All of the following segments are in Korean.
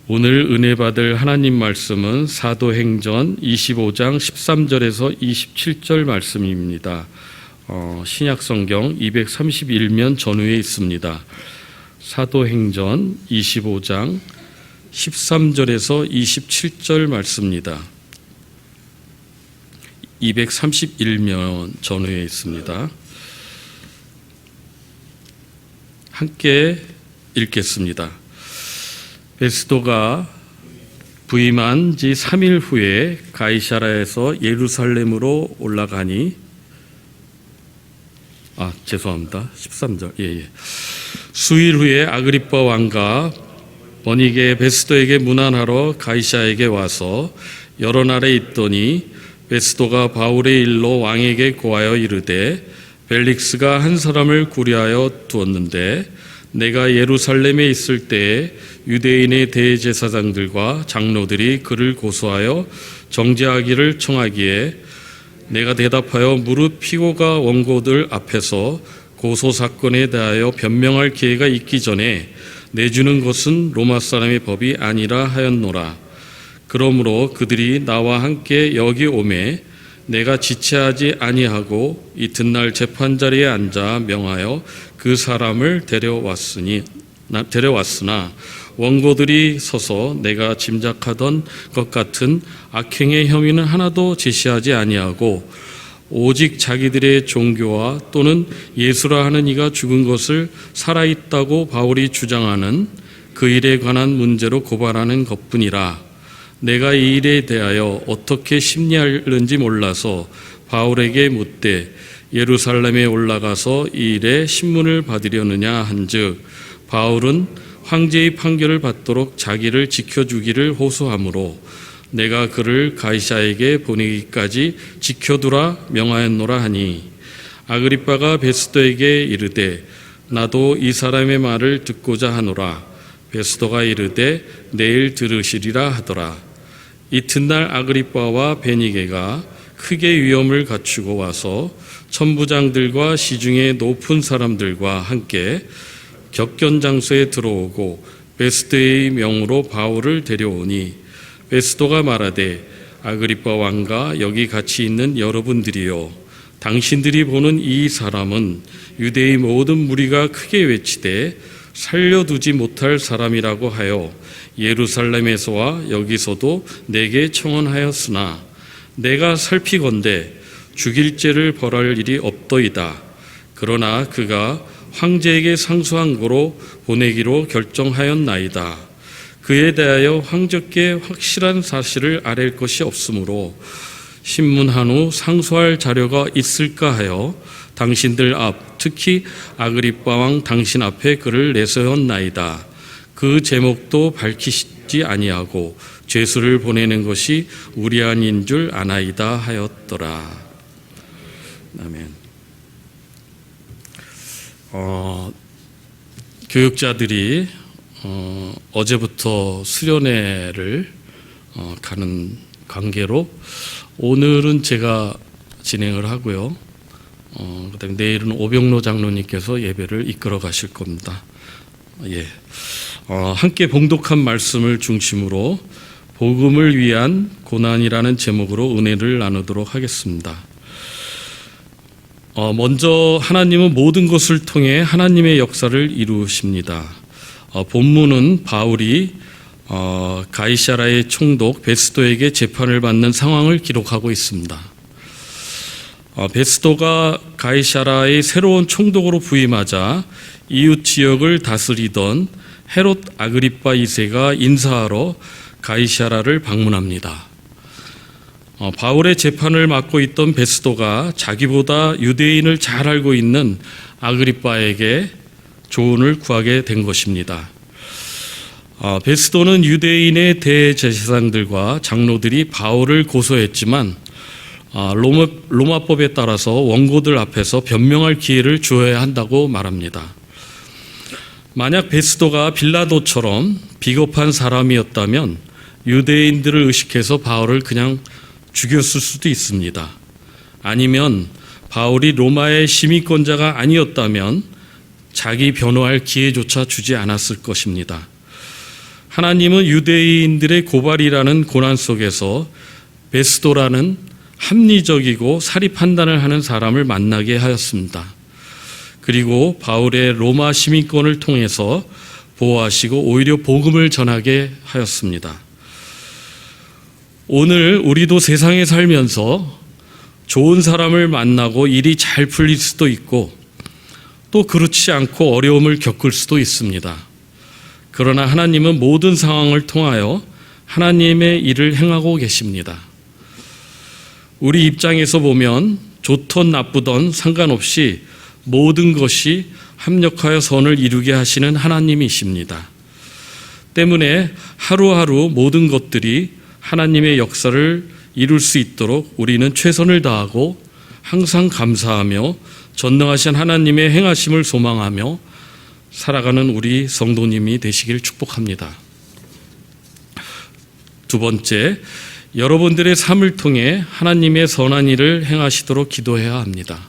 오늘 은혜 받을 하나님 말씀은 사도행전 25장 13절에서 27절 말씀입니다. 신약성경 231면 전후에 있습니다. 사도행전 25장 13절에서 27절 말씀입니다. 231면 전후에 있습니다. 함께 읽겠습니다. 베스도가 부임한 지 3일 후에 가이사라에서 예루살렘으로 올라가니 13절. 수일 후에 아그리빠 왕과 버니게 베스도에게 문안하러 가이사에게 와서 여러 날에 있더니 베스도가 바울의 일로 왕에게 고하여 이르되 벨릭스가 한 사람을 구려하여 두었는데 내가 예루살렘에 있을 때에 유대인의 대제사장들과 장로들이 그를 고소하여 정죄하기를 청하기에 내가 대답하여 무릇 피고가 원고들 앞에서 고소 사건에 대하여 변명할 기회가 있기 전에 내주는 것은 로마 사람의 법이 아니라 하였노라. 그러므로 그들이 나와 함께 여기 오매 내가 지체하지 아니하고 이튿날 재판자리에 앉아 명하여 그 사람을 데려왔으나 원고들이 서서 내가 짐작하던 것 같은 악행의 혐의는 하나도 제시하지 아니하고 오직 자기들의 종교와 또는 예수라 하는 이가 죽은 것을 살아있다고 바울이 주장하는 그 일에 관한 문제로 고발하는 것뿐이라. 내가 이 일에 대하여 어떻게 심리하는지 몰라서 바울에게 묻되 예루살렘에 올라가서 이 일에 신문을 받으려느냐 한즉 바울은 황제의 판결을 받도록 자기를 지켜주기를 호소하므로 내가 그를 가이사에게 보내기까지 지켜두라 명하였노라 하니 아그리빠가 베스도에게 이르되 나도 이 사람의 말을 듣고자 하노라. 베스도가 이르되 내일 들으시리라 하더라. 이튿날 아그리빠와 베니게가 크게 위험을 갖추고 와서 천부장들과 시중의 높은 사람들과 함께 격견 장소에 들어오고 베스도의 명으로 바울을 데려오니 베스도가 말하되 아그리빠 왕과 여기 같이 있는 여러분들이요 당신들이 보는 이 사람은 유대의 모든 무리가 크게 외치되 살려두지 못할 사람이라고 하여 예루살렘에서와 여기서도 내게 청언하였으나 내가 살피건대 죽일 죄를 벌할 일이 없더이다. 그러나 그가 황제에게 상소한 거로 보내기로 결정하였나이다. 그에 대하여 황제께 확실한 사실을 아랠 것이 없으므로 신문한 후 상소할 자료가 있을까 하여 당신들 앞 특히 아그리빠 왕 당신 앞에 그를 내세웠나이다. 그 제목도 밝히지 아니하고 죄수를 보내는 것이 우리안인 줄 아나이다 하였더라. 아멘. 교육자들이 어제부터 수련회를 가는 관계로 오늘은 제가 진행을 하고요. 그다음에 내일은 오병로 장로님께서 예배를 이끌어 가실 겁니다. 함께 봉독한 말씀을 중심으로 복음을 위한 고난이라는 제목으로 은혜를 나누도록 하겠습니다. 먼저 하나님은 모든 것을 통해 하나님의 역사를 이루십니다. 본문은 바울이 가이사라의 총독 베스도에게 재판을 받는 상황을 기록하고 있습니다. 베스도가 가이사라의 새로운 총독으로 부임하자 이웃 지역을 다스리던 헤롯 아그리빠 2세가 인사하러 가이사라를 방문합니다. 바울의 재판을 맡고 있던 베스도가 자기보다 유대인을 잘 알고 있는 아그리빠에게 조언을 구하게 된 것입니다. 베스도는 유대인의 대제사장들과 장로들이 바울을 고소했지만 로마법에 따라서 원고들 앞에서 변명할 기회를 주어야 한다고 말합니다. 만약 베스도가 빌라도처럼 비겁한 사람이었다면 유대인들을 의식해서 바울을 그냥 죽였을 수도 있습니다. 아니면 바울이 로마의 시민권자가 아니었다면 자기 변호할 기회조차 주지 않았을 것입니다. 하나님은 유대인들의 고발이라는 고난 속에서 베스도라는 합리적이고 사리 판단을 하는 사람을 만나게 하였습니다. 그리고 바울의 로마 시민권을 통해서 보호하시고 오히려 복음을 전하게 하였습니다. 오늘 우리도 세상에 살면서 좋은 사람을 만나고 일이 잘 풀릴 수도 있고 또 그렇지 않고 어려움을 겪을 수도 있습니다. 그러나 하나님은 모든 상황을 통하여 하나님의 일을 행하고 계십니다. 우리 입장에서 보면 좋던 나쁘던 상관없이 모든 것이 합력하여 선을 이루게 하시는 하나님이십니다. 때문에 하루하루 모든 것들이 하나님의 역사를 이룰 수 있도록 우리는 최선을 다하고 항상 감사하며 전능하신 하나님의 행하심을 소망하며 살아가는 우리 성도님이 되시길 축복합니다. 두 번째, 여러분들의 삶을 통해 하나님의 선한 일을 행하시도록 기도해야 합니다.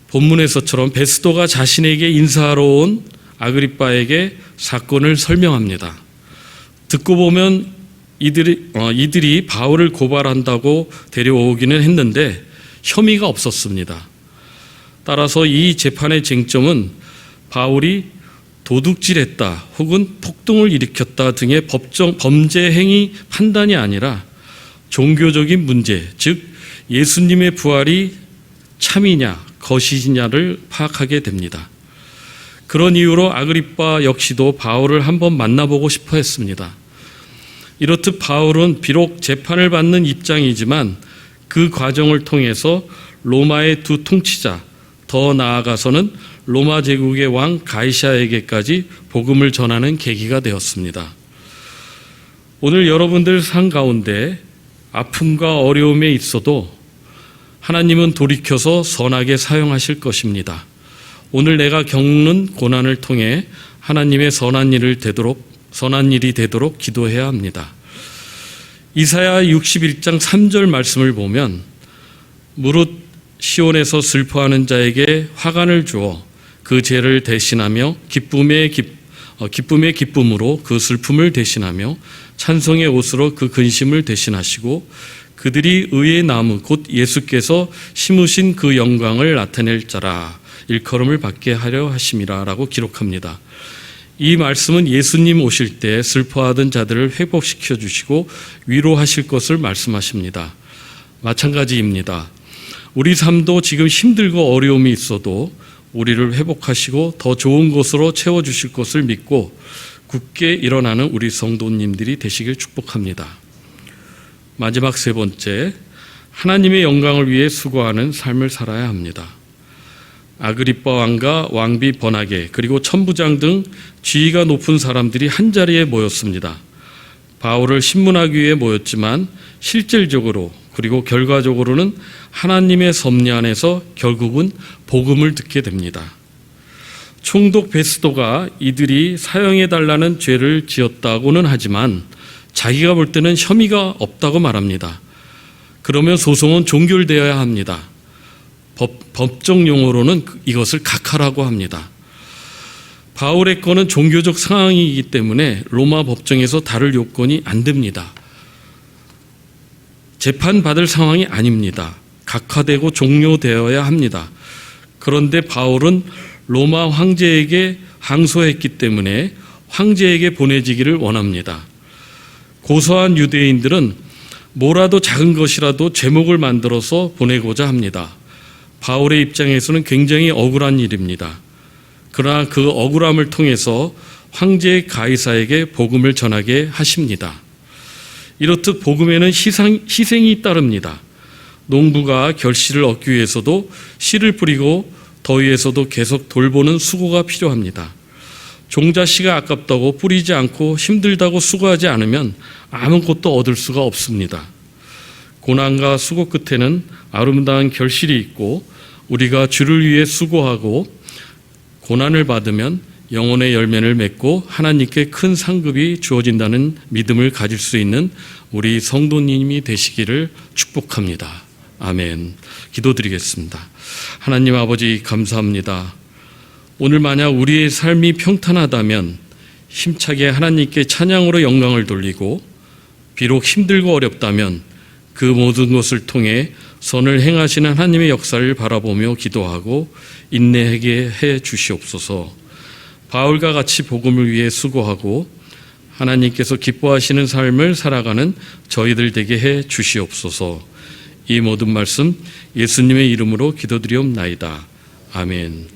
본문에서처럼 베스도가 자신에게 인사하러 온 아그리빠에게 사건을 설명합니다. 듣고 보면 이들이 바울을 고발한다고 데려오기는 했는데 혐의가 없었습니다. 따라서 이 재판의 쟁점은 바울이 도둑질했다 혹은 폭동을 일으켰다 등의 범죄 행위 판단이 아니라 종교적인 문제, 즉 예수님의 부활이 참이냐 거짓이냐를 파악하게 됩니다. 그런 이유로 아그리빠 역시도 바울을 한번 만나보고 싶어 했습니다. 이렇듯 바울은 비록 재판을 받는 입장이지만 그 과정을 통해서 로마의 두 통치자, 더 나아가서는 로마 제국의 왕 가이사에게까지 복음을 전하는 계기가 되었습니다. 오늘 여러분들 삶 가운데 아픔과 어려움에 있어도 하나님은 돌이켜서 선하게 사용하실 것입니다. 오늘 내가 겪는 고난을 통해 하나님의 선한 일이 되도록 기도해야 합니다. 이사야 61장 3절 말씀을 보면 무릇 시온에서 슬퍼하는 자에게 화관을 주어 그 죄를 대신하며 기쁨의 기쁨으로 그 슬픔을 대신하며 찬송의 옷으로 그 근심을 대신하시고 그들이 의의 나무 곧 예수께서 심으신 그 영광을 나타낼 자라 일컬음을 받게 하려 하심이라 라고 기록합니다. 이 말씀은 예수님 오실 때 슬퍼하던 자들을 회복시켜 주시고 위로하실 것을 말씀하십니다. 마찬가지입니다. 우리 삶도 지금 힘들고 어려움이 있어도 우리를 회복하시고 더 좋은 것으로 채워주실 것을 믿고 굳게 일어나는 우리 성도님들이 되시길 축복합니다. 마지막 세 번째, 하나님의 영광을 위해 수고하는 삶을 살아야 합니다. 아그리빠 왕과 왕비 버나게 그리고 천부장 등 지위가 높은 사람들이 한자리에 모였습니다. 바울을 신문하기 위해 모였지만 실질적으로 그리고 결과적으로는 하나님의 섭리 안에서 결국은 복음을 듣게 됩니다. 총독 베스도가 이들이 사형해달라는 죄를 지었다고는 하지만 자기가 볼 때는 혐의가 없다고 말합니다. 그러면 소송은 종결되어야 합니다. 법적 용어로는 이것을 각하라고 합니다. 바울의 건은 종교적 상황이기 때문에 로마 법정에서 다룰 요건이 안 됩니다. 재판받을 상황이 아닙니다. 각하되고 종료되어야 합니다. 그런데 바울은 로마 황제에게 항소했기 때문에 황제에게 보내지기를 원합니다. 고소한 유대인들은 뭐라도 작은 것이라도 제목을 만들어서 보내고자 합니다. 바울의 입장에서는 굉장히 억울한 일입니다. 그러나 그 억울함을 통해서 황제 가이사에게 복음을 전하게 하십니다. 이렇듯 복음에는 희생이 따릅니다. 농부가 결실을 얻기 위해서도 씨를 뿌리고 더위에서도 계속 돌보는 수고가 필요합니다. 종자씨가 아깝다고 뿌리지 않고 힘들다고 수고하지 않으면 아무것도 얻을 수가 없습니다. 고난과 수고 끝에는 아름다운 결실이 있고 우리가 주를 위해 수고하고 고난을 받으면 영혼의 열매를 맺고 하나님께 큰 상급이 주어진다는 믿음을 가질 수 있는 우리 성도님이 되시기를 축복합니다. 아멘. 기도드리겠습니다. 하나님 아버지 감사합니다. 오늘 만약 우리의 삶이 평탄하다면 힘차게 하나님께 찬양으로 영광을 돌리고 비록 힘들고 어렵다면 그 모든 것을 통해 선을 행하시는 하나님의 역사를 바라보며 기도하고 인내하게 해 주시옵소서. 바울과 같이 복음을 위해 수고하고 하나님께서 기뻐하시는 삶을 살아가는 저희들 되게 해 주시옵소서. 이 모든 말씀 예수님의 이름으로 기도드리옵나이다. 아멘.